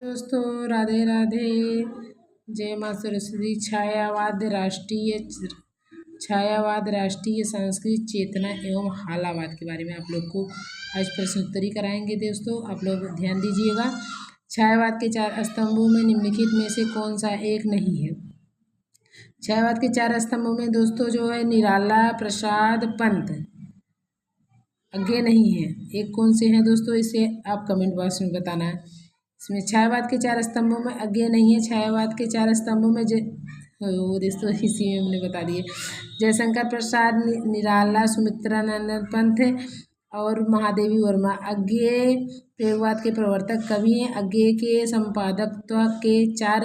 दोस्तों राधे राधे। जय माँ सरस्वती। छायावाद राष्ट्रीय सांस्कृतिक चेतना एवं हालावाद के बारे में आप लोग को आज प्रश्नोत्तरी कराएंगे। दोस्तों आप लोग ध्यान दीजिएगा। छायावाद के 4 स्तंभों में निम्नलिखित में से कौन सा एक नहीं है? छायावाद के 4 स्तंभों में दोस्तों जो है निराला, प्रसाद, पंत आगे नहीं है। एक कौन से हैं दोस्तों, इसे आप कमेंट बॉक्स में बताना है। इसमें छायावाद के 4 स्तंभों में आगे नहीं है। छायावाद के 4 स्तंभों में वो दोस्तों इसी में हमने बता दिए। जयशंकर प्रसाद, निराला, सुमित्रानंद पंत और महादेवी वर्मा अज्ञे प्रयोगवाद के प्रवर्तक कवि हैं। अज्ञे के संपादकत्व के 4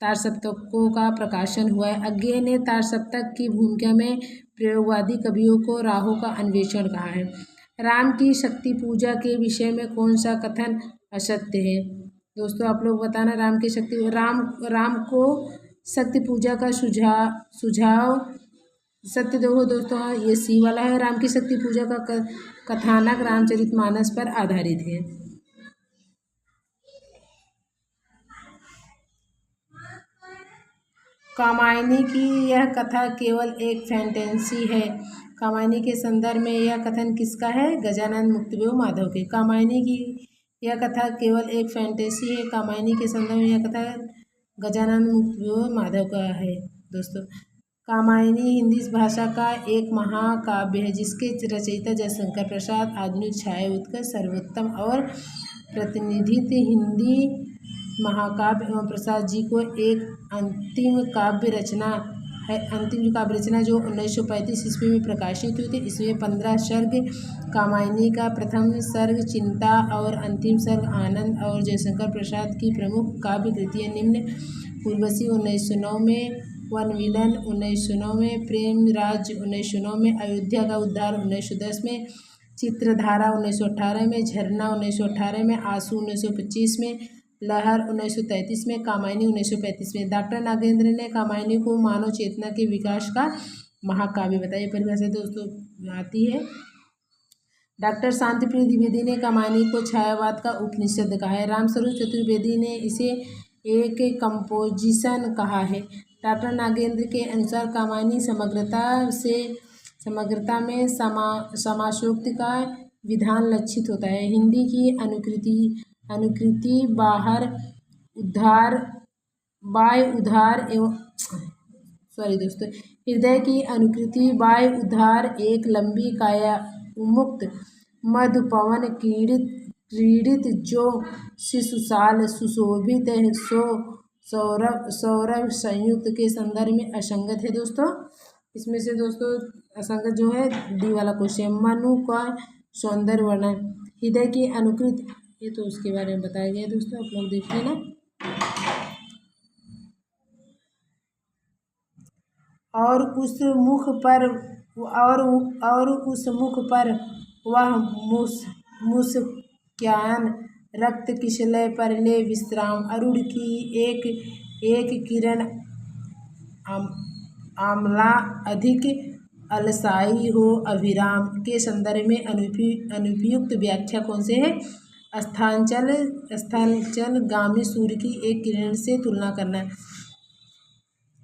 तार सप्तकों का प्रकाशन हुआ है। अज्ञे ने तार सप्तक की भूमिका में प्रयोगवादी कवियों को राहों का अन्वेषण कहा है। राम की शक्ति पूजा के विषय में कौन सा कथन असत्य है? दोस्तों आप लोग बताना। राम को शक्ति पूजा का सुझाव सत्य दो दोस्तों, ये सी वाला है। राम की शक्ति पूजा का कथानक रामचरितमानस पर आधारित है। कामायनी की यह कथा केवल एक फैंटेसी है। कामायनी के संदर्भ में यह कथन किसका है? गजानन मुक्तिदेव माधव के। कामायनी की यह कथा केवल एक फैंटेसी है। कामायनी के संदर्भ में यह कथा गजानन मुक्तिदेव माधव का है। दोस्तों कामायनी हिंदी भाषा का एक महाकाव्य है जिसके रचयिता जयशंकर प्रसाद आधुनिक छायायुग का सर्वोत्तम और प्रतिनिधित्व हिंदी महाकाव्य एवं प्रसाद जी को एक अंतिम काव्य रचना है। अंतिम काव्य रचना जो 1935 ईस्वी में प्रकाशित हुई थी। इसमें 15 सर्ग कामायनी का प्रथम सर्ग चिंता और अंतिम सर्ग आनंद और जयशंकर प्रसाद की प्रमुख काव्य कृतियाँ निम्न: उर्वशी 1909 में, वनविलन 1909 में, प्रेम राज्य 1909 में, अयोध्या का उद्धार 1910 में, चित्रधारा 1918 में, झरना 1918 में, आंसू 1925 में, लहर 1933 में, कामायनी 1935 में। डॉक्टर नागेंद्र ने कामायनी को मानव चेतना के विकास का महाकाव्य बताया। परिभाषा दोस्तों आती है। डॉक्टर शांतिप्रिय द्विवेदी ने कामायनी को छायावाद का उपनिषद कहा है। रामस्वरूप चतुर्वेदी ने इसे एक कंपोजिशन कहा है। डॉक्टर नागेंद्र के अनुसार कामायनी समग्रता में समासोक्ति का विधान लक्षित होता है। हिंदी की अनुकृति हृदय की अनुकृति बाह्य उद्धार एक लंबी काया उन्मुक्त मधुपवन क्रीडित जो शिशुशाल सुशोभित सौरभ संयुक्त के संदर्भ में असंगत है। दोस्तों इसमें से दोस्तों असंगत जो है डी वाला क्वेश्चन। मनु का सौंदर्य वर्णन, हृदय की अनुकृति, ये तो उसके बारे में बताया गया दोस्तों, आप लोग देख लेना। और उस मुख पर वह मुस्कान रक्त किशलय पर ले विश्राम, अरुण की एक किरण आमला अधिक अलसाई हो अभिराम के संदर्भ में अनुपयुक्त व्याख्या कौन से है? अस्तांचल गामी सूर्य की एक किरण से तुलना करना।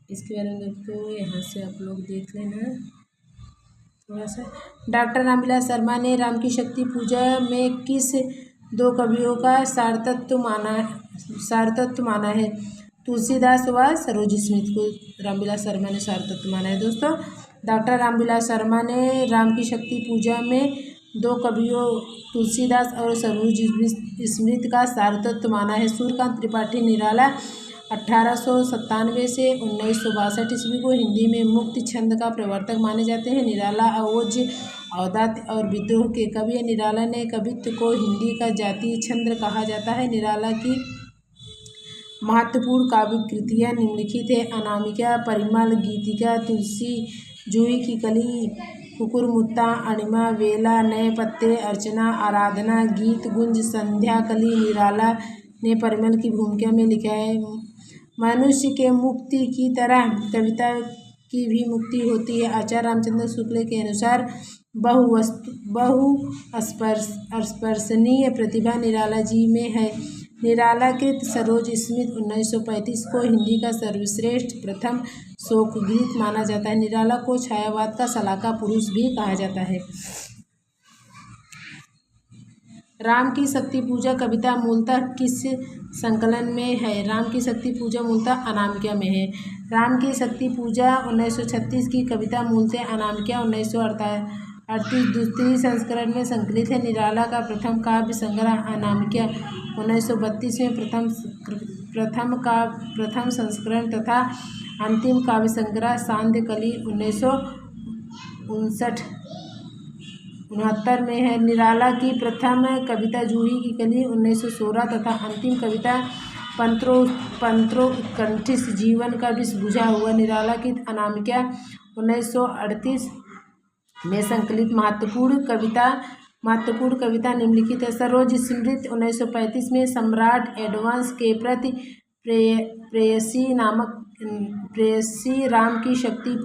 इसके बारे में दोस्तों यहाँ से आप लोग देख लेना थोड़ा सा। डॉक्टर रामविलास शर्मा ने राम की शक्ति पूजा में किस 2 कवियों का सारतत्व माना है? तुलसीदास व सरोज स्मिथ को रामविलास शर्मा ने सारतत्व माना है। दोस्तों डॉक्टर रामविलास शर्मा ने राम की शक्ति पूजा में 2 कवियों तुलसीदास और सरोज स्मिथ का सारतत्व माना है। सूर्यकांत त्रिपाठी निराला 1897 से 1962 ईस्वी को हिंदी में मुक्ति छंद का प्रवर्तक माने जाते हैं। निराला ओज औदात्य और विद्रोह के कवि हैं। निराला ने कवित्व को हिंदी का जातीय छंद कहा जाता है। निराला की महत्वपूर्ण काव्य कृतियाँ निम्नलिखित है: अनामिका, परिमल, गीतिका, तुलसी, जूही की कली, कुकुरमुत्ता, अणिमा, वेला, नए पत्ते, अर्चना, आराधना, गीत गुंज, संध्या कली। निराला ने परिमल की भूमिका में लिखा है: मनुष्य के मुक्ति की तरह कविता की भी मुक्ति होती है। आचार्य रामचंद्र शुक्ल के अनुसार बहुस्पर्शनीय प्रतिभा निराला जी में है। निरालाकृत सरोज स्मिथ 1935 को हिंदी का सर्वश्रेष्ठ प्रथम शोकगीत माना जाता है। निराला को छायावाद का सलाहकार पुरुष भी कहा जाता है। राम की शक्ति पूजा कविता मूलतः किस संकलन में है? राम की शक्ति पूजा मूलतः अनामिका में है। राम की शक्ति पूजा 1936 की कविता मूलतः अनामिका 1938 दूसरी संस्करण में संकलित है। निराला का प्रथम काव्य संग्रह अनामिका 1932 में प्रथम संस्करण तथा अंतिम काव्य संग्रह सांध्य कली 1969 में है। निराला की प्रथम कविता जूही की कली 1916 तथा अंतिम कविता पंत्रो उत्कंठित जीवन का विष बुझा हुआ निराला की अनामिका 1938 में संकलित महत्वपूर्ण कविता निम्नलिखित है। सरोज स्मृति 1935 में सम्राट एडवर्ड के प्रति प्रेयसी राम की शक्ति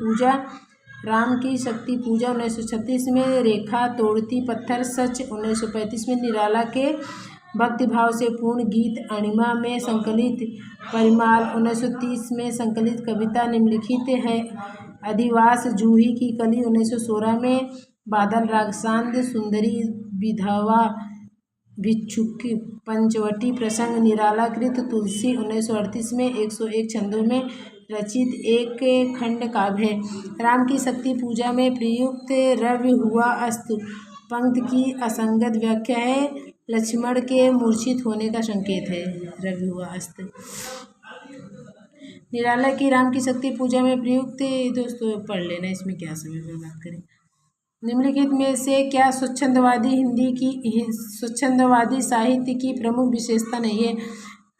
पूजा 1936 में रेखा तोड़ती पत्थर सच 1935 में निराला के भक्तिभाव से पूर्ण गीत अणिमा में संकलित परिमाल 1930 में संकलित कविता निम्नलिखित है। अधिवास जूही की कली 1916 में बादल राग सांध्य सुंदरी विधवा भिक्षुक पंचवटी प्रसंग निरालाकृत तुलसी 1938 में 101 छंदों में रचित एक खंड काव्य है। राम की शक्ति पूजा में प्रयुक्त रवि हुआ अस्त पंक्ति की असंगत व्याख्या है। लक्ष्मण के मूर्छित होने का संकेत है। रवि हुआ अस्त निराला की राम की शक्ति पूजा में प्रयुक्त दोस्तों पढ़ लेना, इसमें क्या समय में बात करें। निम्नलिखित में से क्या स्वच्छंदवादी साहित्य की प्रमुख विशेषता नहीं है?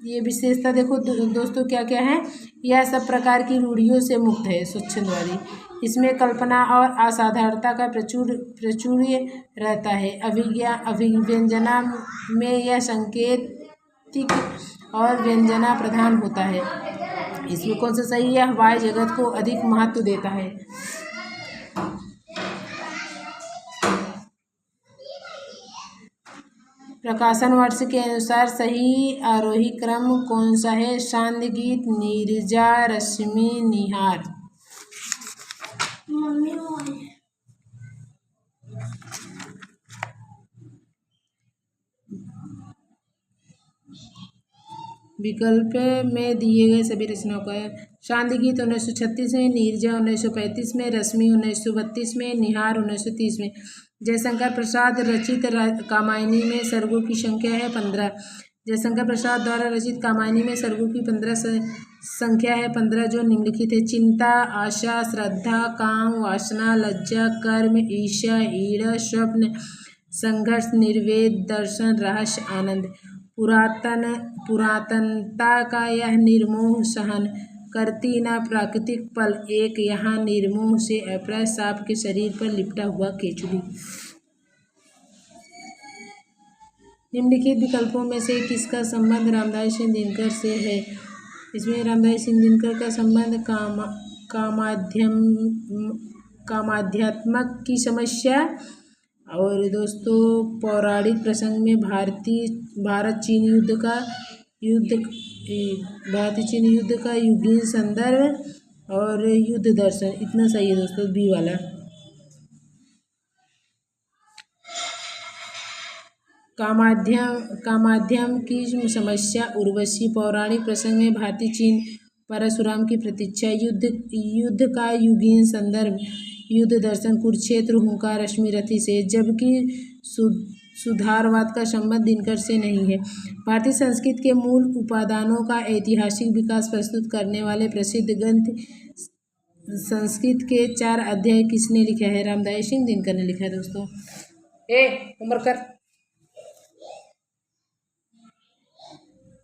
ये विशेषता देखो दोस्तों क्या क्या है। यह सब प्रकार की रूढ़ियों से मुक्त है। स्वच्छंदवादी इसमें कल्पना और असाधारणता का प्राचुर्य रहता है। अभिव्यंजना में यह सांकेतिक और व्यंजना प्रधान होता है। इसमें कौन सा सही है? हवाई जगत को अधिक महत्व देता है। प्रकाशन वर्ष के अनुसार सही आरोही क्रम कौन सा है? सांध्य गीत, नीरजा, रश्मि, निहार। विकल्प में दिए गए सभी रचनाओं का सांध्य गीत 1936 में, नीरजा 1935 में, रश्मि 1932 में, निहार 1930 में। जयशंकर प्रसाद रचित कामायनी में सर्गों की संख्या है 15। जयशंकर प्रसाद द्वारा रचित कामायनी में सर्गों की 15 संख्या है 15 जो निम्नलिखित है। चिंता, आशा, श्रद्धा, काम, वासना, लज्जा, कर्म, ईर्ष्या, ईड़ा, स्वप्न, संघर्ष, निर्वेद, दर्शन, रहस्य, आनंद। पुरातनता का यह निर्मोह सहन करती न प्राकृतिक पल एक यहाँ निर्मोह से अपराध सांप के शरीर पर लिपटा हुआ केचुली। निम्नलिखित विकल्पों में से किसका संबंध रामधारी सिंह दिनकर से है? इसमें रामधारी सिंह दिनकर का संबंध कामाध्यात्मक की समस्या और दोस्तों पौराणिक प्रसंग में भारत चीन युद्ध का युगीन संदर्भ और युद्ध दर्शन। इतना सही है दोस्तों बी वाला। कामाध्यम की समस्या उर्वशी पौराणिक प्रसंग में भारतीय चीन परशुराम की प्रतीक्षा युद्ध का युगीन संदर्भ युद्ध दर्शन कुरुक्षेत्र हुंकार रश्मि रथी से। जबकि सुधारवाद का संबंध दिनकर से नहीं है। भारतीय संस्कृत के मूल उपादानों का ऐतिहासिक विकास प्रस्तुत करने वाले प्रसिद्ध ग्रंथ संस्कृत के 4 अध्याय किसने लिखा है? रामधारी सिंह दिनकर ने लिखा है दोस्तों। उम्र कर।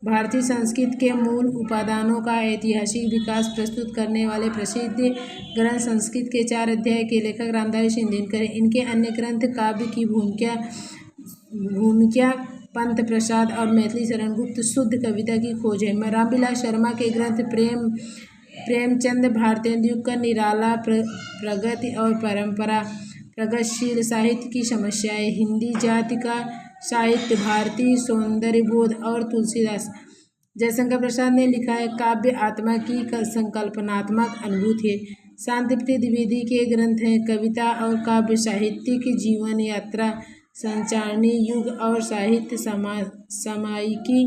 भारतीय संस्कृत के मूल उपादानों का ऐतिहासिक विकास प्रस्तुत करने वाले प्रसिद्ध ग्रंथ संस्कृत के 4 अध्याय के लेखक रामधारी सिंह दिनकर हैं। इनके अन्य ग्रंथ काव्य की भूमिका पंत प्रसाद और मैथिली शरण गुप्त शुद्ध कविता की खोज है। रामविलास शर्मा के ग्रंथ प्रेमचंद भारतेंदु का निराला प्रगति और परंपरा प्रगतिशील साहित्य की समस्याएं हिंदी जाति का साहित्य भारती, सौंदर्यबोध और तुलसीदास। जयशंकर प्रसाद ने लिखा है, काव्य आत्मा की संकल्पनात्मक अनुभूति है। शांतिप्रिय द्विवेदी के ग्रंथ हैं कविता और काव्य साहित्यिक जीवन यात्रा, संचारणी युग और साहित्य सामायिकी,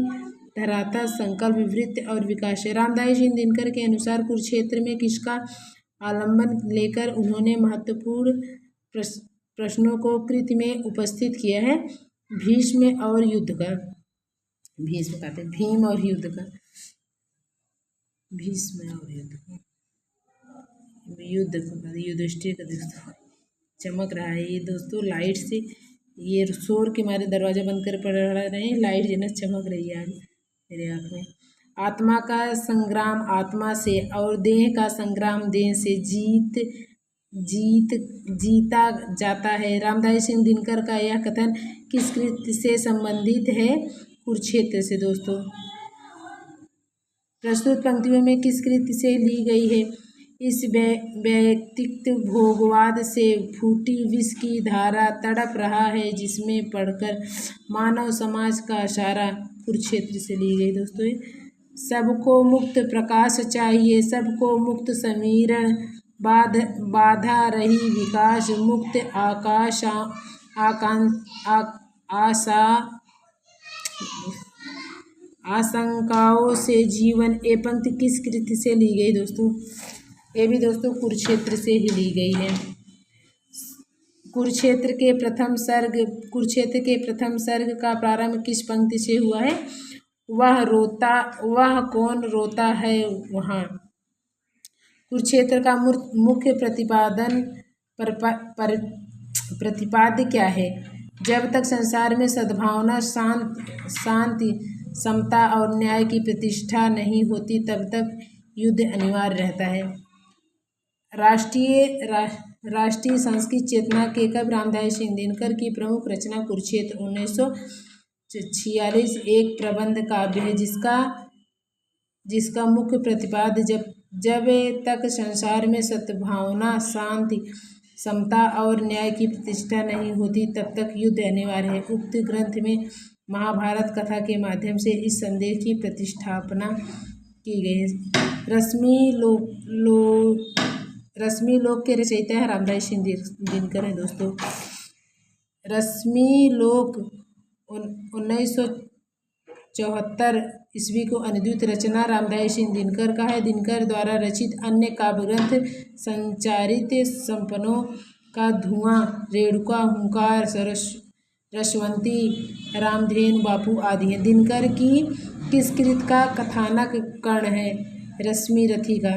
धरातल, संकल्प, वृत्त और विकास है। रामधारी सिंह दिनकर के अनुसार कुरुक्षेत्र में किसका आलंबन लेकर उन्होंने महत्वपूर्ण प्रश्नों को कृति में उपस्थित किया है? भीष्म और युद्ध का। भीष्म कहते हैं, भीम और युद्ध का, भीष्म और युद्ध का, युधिष्ठिर का। दोस्तों चमक रहा है ये दोस्तों लाइट से, ये शोर के मारे दरवाजा बंद कर पड़ रहे हैं, लाइट जो ना चमक रही है आज मेरे आँख में। आत्मा का संग्राम आत्मा से और देह का संग्राम देह से जीता जाता है। रामधारी सिंह दिनकर का यह कथन किस कृत्य से संबंधित है? कुरुक्षेत्र से। दोस्तों प्रस्तुत पंक्तियों में किस कृत्य से ली गई है? इस व्यक्तित्व भोगवाद से फूटी विष की धारा तड़प रहा है जिसमें पढ़कर मानव समाज का सारा। कुरुक्षेत्र से ली गई दोस्तों। सबको मुक्त प्रकाश चाहिए, सबको मुक्त समीरण, बाधा रही विकास, मुक्त आकाश आशंकाओं से जीवन। ये पंक्ति किस कृति से ली गई दोस्तों? ये भी दोस्तों कुरुक्षेत्र से ही ली गई है। कुरुक्षेत्र के प्रथम सर्ग का प्रारंभ किस पंक्ति से हुआ है? वह कौन रोता है वहाँ। कुरुक्षेत्र का मुख्य प्रतिपाद्य क्या है? जब तक संसार में सद्भावना, शांति, समता और न्याय की प्रतिष्ठा नहीं होती तब तक युद्ध अनिवार्य रहता है। राष्ट्रीय संस्कृत चेतना के कवि रामधारी सिंह दिनकर की प्रमुख रचना कुरुक्षेत्र 1946 एक प्रबंध काव्य है जिसका मुख्य प्रतिपाद्य जब तक संसार में सद्भावना, शांति, समता और न्याय की प्रतिष्ठा नहीं होती तब तक युद्ध अनिवार्य है। उक्त ग्रंथ में महाभारत कथा के माध्यम से इस संदेश की प्रतिष्ठापना की गई है। रश्मि लोक के रचयिता है रामधारी सिंह दिनकर है दोस्तों। रश्मि लोक 1974 ईस्वी को अनुदित रचना रामधारी सिंह दिनकर का है। दिनकर द्वारा रचित अन्य काव्य ग्रंथ संचारित सपनों का धुआं, रेणुका, हुंकार, रसवंती, रामधेनु बापू आदि हैं। दिनकर की किस कृत का कथानक कर्ण है? रश्मिरथी का।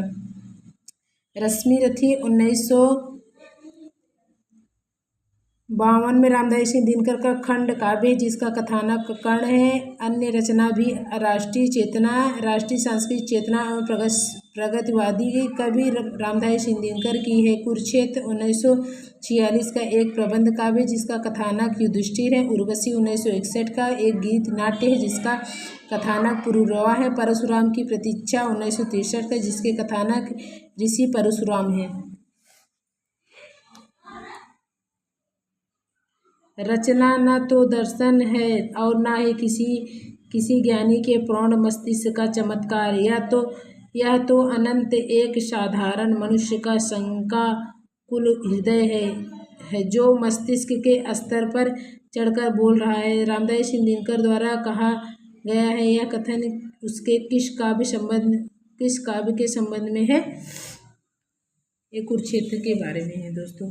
रश्मिरथी 1952 में रामधारी सिंह दिनकर का खंड काव्य जिसका कथानक कर्ण है। अन्य रचना भी राष्ट्रीय सांस्कृतिक चेतना और प्रगतिवादी कवि रामधारी सिंह दिनकर की है। कुरुक्षेत्र 1946 का एक प्रबंध काव्य जिसका कथानक युधिष्ठिर है। उर्वशी 1961 का एक गीत नाट्य है जिसका कथानक पुरुरवा है। परशुराम की प्रतीक्षा 1963 का जिसके कथानक ऋषि परशुराम है। रचना न तो दर्शन है और न ही किसी ज्ञानी के प्रौढ़ मस्तिष्क का चमत्कार। यह तो अनंत एक साधारण मनुष्य का शंकाकुल हृदय है जो मस्तिष्क के स्तर पर चढ़कर बोल रहा है। रामधारी सिंह दिनकर द्वारा कहा गया है यह कथन उसके किस काव्य के संबंध में है? ये कुरुक्षेत्र के बारे में है दोस्तों।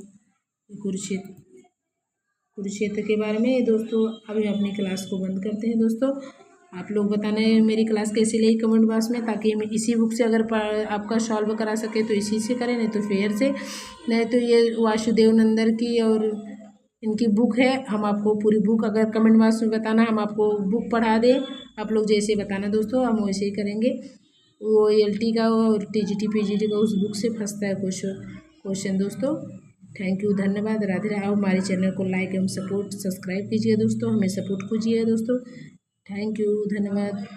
कुरुक्षेत्र के बारे में दोस्तों। अभी हम अपनी क्लास को बंद करते हैं दोस्तों। आप लोग बताना है मेरी क्लास कैसी लगी कमेंट बॉक्स में, ताकि मैं इसी बुक से अगर आपका सॉल्व करा सके तो इसी से करें, नहीं तो फेयर से, नहीं तो ये वासुदेव नंदन की और इनकी बुक है। हम आपको पूरी बुक अगर कमेंट बॉक्स में बताना हम आपको बुक पढ़ा दें। आप लोग जैसे बताना दोस्तों हम वैसे ही करेंगे। वो LT का और TGT PGT का उस बुक से फंसता है क्वेश्चन दोस्तों। थैंक यू, धन्यवाद, राधे राधे। हमारे चैनल को लाइक एवं सब्सक्राइब कीजिए दोस्तों, हमें सपोर्ट कीजिए दोस्तों। थैंक यू, धन्यवाद।